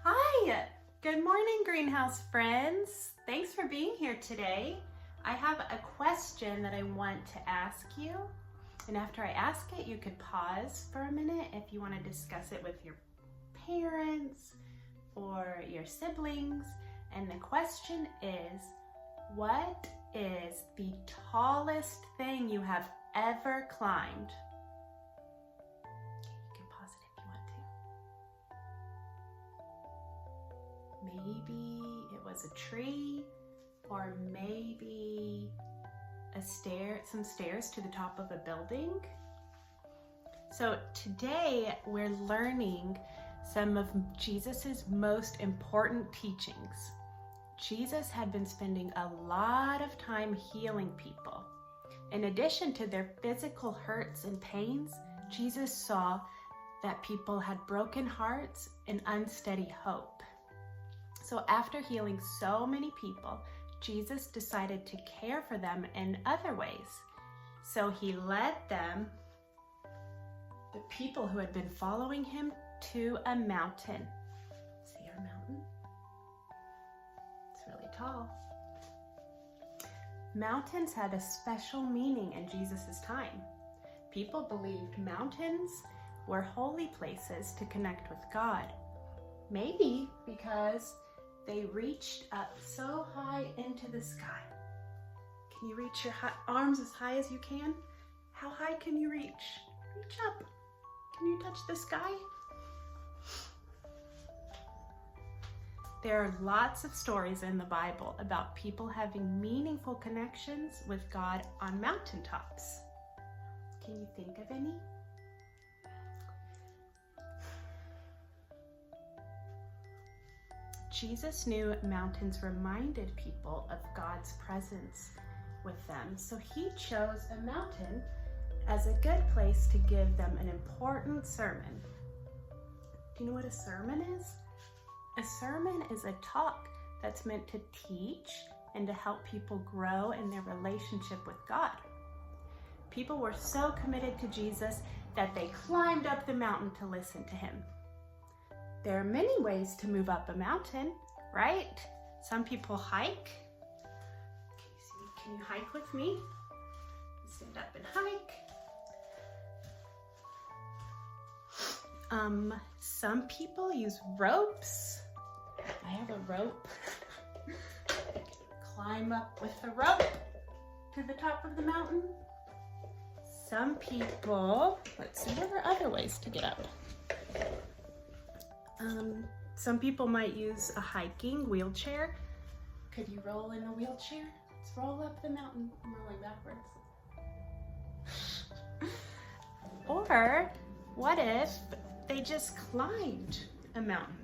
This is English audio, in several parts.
Hi, good morning, greenhouse friends. Thanks for being here today. I have a question that I want to ask you. And after I ask it, you could pause for a minute if you want to discuss it with your parents or your siblings. And the question is, what is the tallest thing you have ever climbed? Okay, you can pause it if you want to. Maybe it was a tree, or maybe some stairs to the top of a building. So today we're learning some of Jesus's most important teachings. Jesus had been spending a lot of time healing people. In addition to their physical hurts and pains, Jesus saw that people had broken hearts and unsteady hope. So after healing so many people, Jesus decided to care for them in other ways. So he led them, the people who had been following him, to a mountain. See our mountain? It's really tall. Mountains had a special meaning in Jesus' time. People believed mountains were holy places to connect with God. Maybe because they reached up so high into the sky. Can you reach your arms as high as you can? How high can you reach? Reach up. Can you touch the sky? There are lots of stories in the Bible about people having meaningful connections with God on mountaintops. Can you think of any? Jesus knew mountains reminded people of God's presence with them, so he chose a mountain as a good place to give them an important sermon. Do you know what a sermon is? A sermon is a talk that's meant to teach and to help people grow in their relationship with God. People were so committed to Jesus that they climbed up the mountain to listen to him. There are many ways to move up a mountain, right? Some people hike. Can you hike with me? Stand up and hike. Some people use ropes. I have a rope. Climb up with the rope to the top of the mountain. Some people, let's see, there are other ways to get up. Some people might use a hiking wheelchair. Could you roll in a wheelchair? Let's roll up the mountain. I'm rolling backwards. Or what if they just climbed a mountain?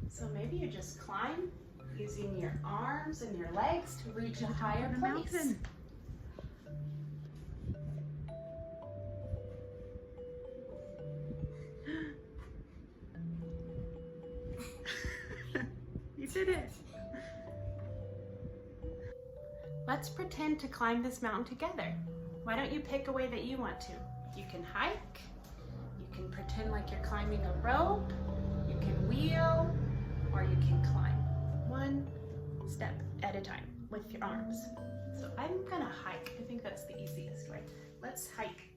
So maybe you just climb using your arms and your legs to reach a higher place. You did it. Let's pretend to climb this mountain together. Why don't you pick a way that you want to? You can hike, you can pretend like you're climbing a rope, you can wheel, or you can climb one step at a time with your arms. So I'm gonna hike. I think that's the easiest way. Let's hike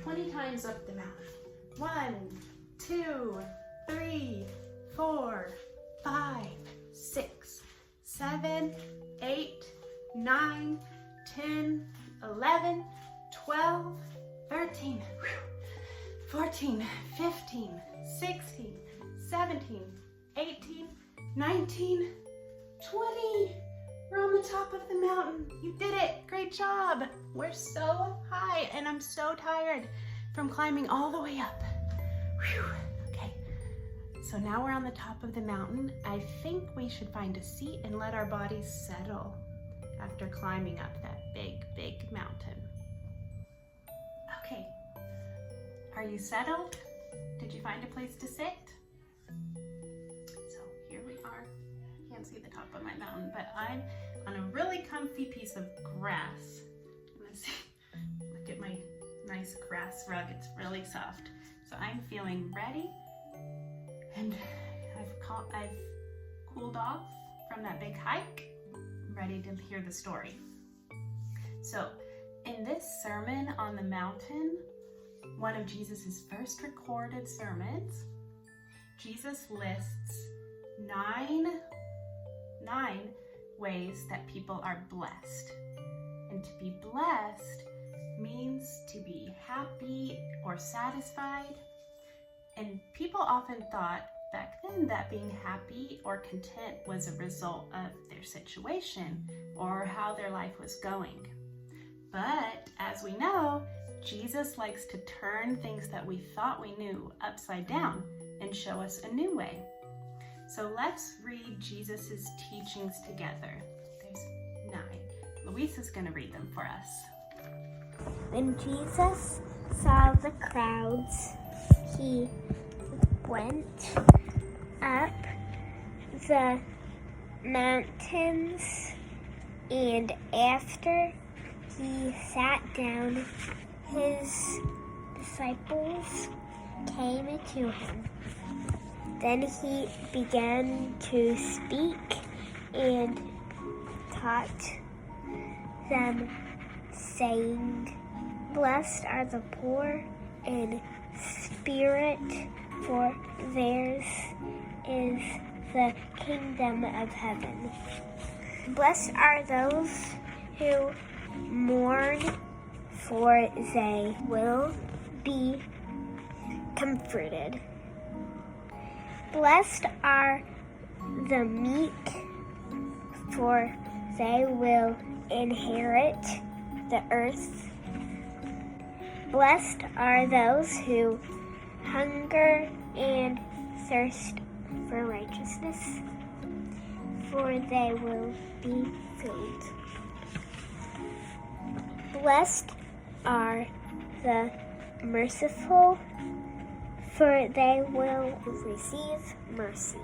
20 times up the mountain. 1, 2, 3, 4, 5, 6, 7, 8, 9, 10, 11, 12, 13, 14, 15, 16, 17, 18, 19, 20. We're on the top of the mountain. You did it. Great job. We're so high and I'm so tired from climbing all the way up. Whew. Okay. So now we're on the top of the mountain. I think we should find a seat and let our bodies settle after climbing up that big, big mountain. Okay. Are you settled? Did you find a place to sit? So here we are. I can't see the top of my mountain, but I'm on a really comfy piece of grass. Let's see. Look at my nice grass rug. It's really soft. So I'm feeling ready, and I've cooled off from that big hike. I'm ready to hear the story. So in this Sermon on the Mountain, one of Jesus's first recorded sermons, Jesus lists nine ways that people are blessed. And to be blessed means to be happy or satisfied. And people often thought back then that being happy or content was a result of their situation or how their life was going. But as we know, Jesus likes to turn things that we thought we knew upside down and show us a new way. So let's read Jesus's teachings together. There's 9. Luisa's going to read them for us. When Jesus saw the crowds, he went up the mountains, and after he sat down, his disciples came to him. Then he began to speak and taught them, saying, "Blessed are the poor in spirit, for theirs is the kingdom of heaven. Blessed are those who mourn, for they will be comforted. Blessed are the meek, for they will inherit the earth. Blessed are those who hunger and thirst for righteousness, for they will be filled. Blessed are the merciful, for they will receive mercy.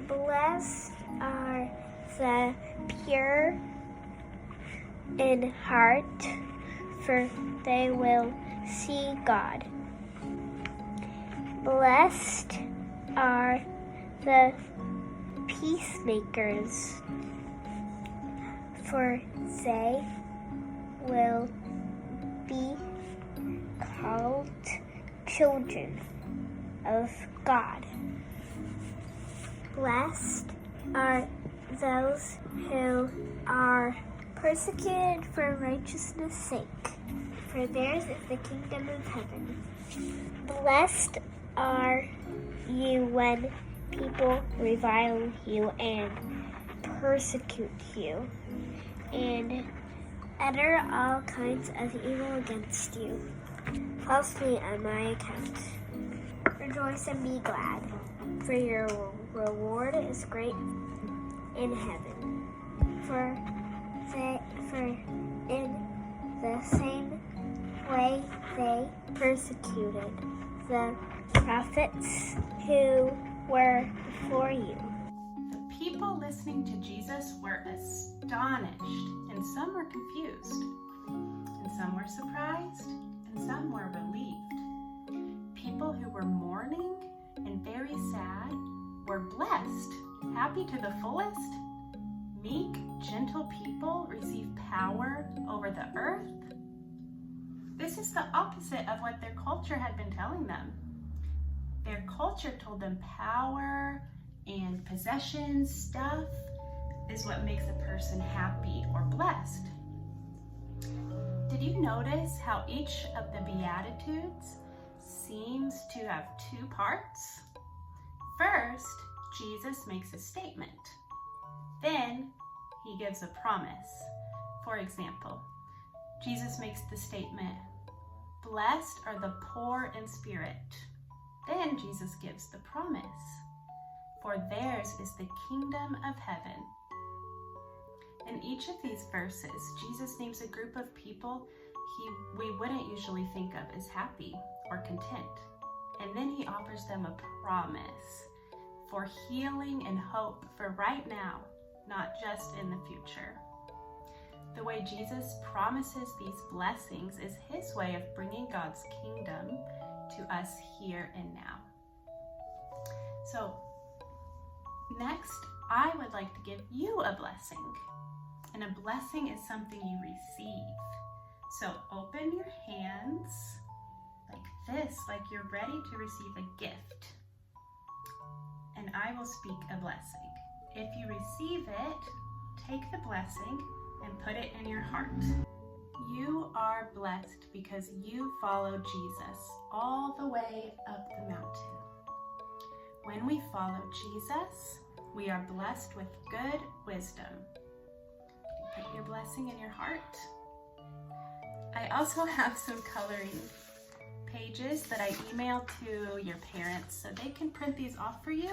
Blessed are the pure in heart, for they will see God. Blessed are the peacemakers, for they will be called children of God. Blessed are those who are persecuted for righteousness' sake, for theirs is the kingdom of heaven. Blessed are you when people revile you and persecute you, and utter all kinds of evil against you, falsely on my account. Rejoice and be glad, for your reward is great in heaven. For in the same way they persecuted the prophets who were before you. The people listening to Jesus were astonished, and some were confused, and some were surprised, and some were relieved. People who were mourning and very sad were blessed, happy to the fullest. Meek, gentle people receive power over the earth. This is the opposite of what their culture had been telling them. Their culture told them power and possessions, stuff, is what makes a person happy or blessed. Did you notice how each of the Beatitudes seems to have 2 parts? First, Jesus makes a statement. Then he gives a promise. For example, Jesus makes the statement, "Blessed are the poor in spirit." Then Jesus gives the promise, "For theirs is the kingdom of heaven." In each of these verses, Jesus names a group of people we wouldn't usually think of as happy or content. And then he offers them a promise for healing and hope for right now not just in the future. The way Jesus promises these blessings is his way of bringing God's kingdom to us here and now. So next, I would like to give you a blessing. And a blessing is something you receive. So open your hands like this, like you're ready to receive a gift. And I will speak a blessing. If you receive it, take the blessing and put it in your heart. You are blessed because you follow Jesus all the way up the mountain. When we follow Jesus, we are blessed with good wisdom. Put your blessing in your heart. I also have some coloring pages that I emailed to your parents so they can print these off for you.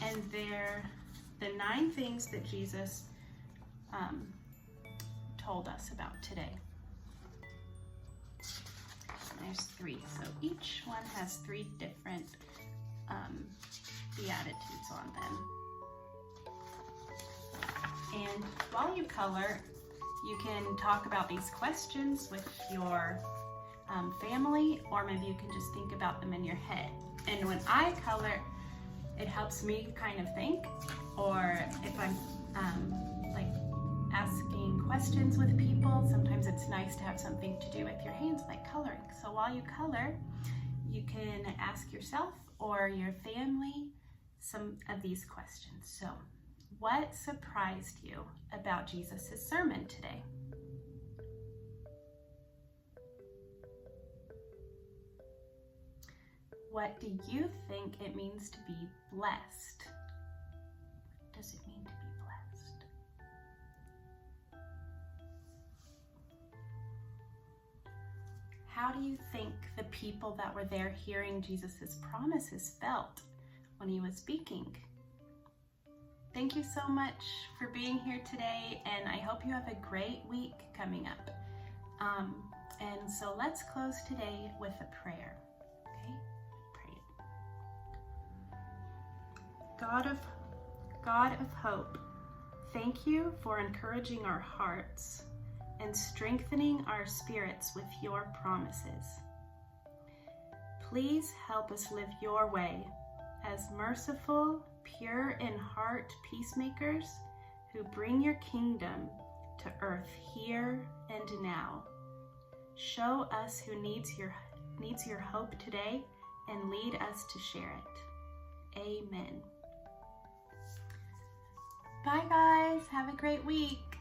And they're the 9 things that Jesus told us about today. There's 3, so each one has 3 different Beatitudes on them. And while you color, you can talk about these questions with your family, or maybe you can just think about them in your head. And when I color, it helps me kind of think, or if I'm like asking questions with people, sometimes it's nice to have something to do with your hands, like coloring. So while you color, you can ask yourself or your family some of these questions. So, what surprised you about Jesus' sermon today? What do you think it means to be blessed? What does it mean to be blessed? How do you think the people that were there hearing Jesus' promises felt when he was speaking? Thank you so much for being here today, and I hope you have a great week coming up. And so let's close today with a prayer. Okay? Pray. God of hope, thank you for encouraging our hearts and strengthening our spirits with your promises. Please help us live your way as merciful, pure in heart peacemakers who bring your kingdom to earth here and now. Show us who needs your hope today and lead us to share it. Amen. Bye guys, have a great week.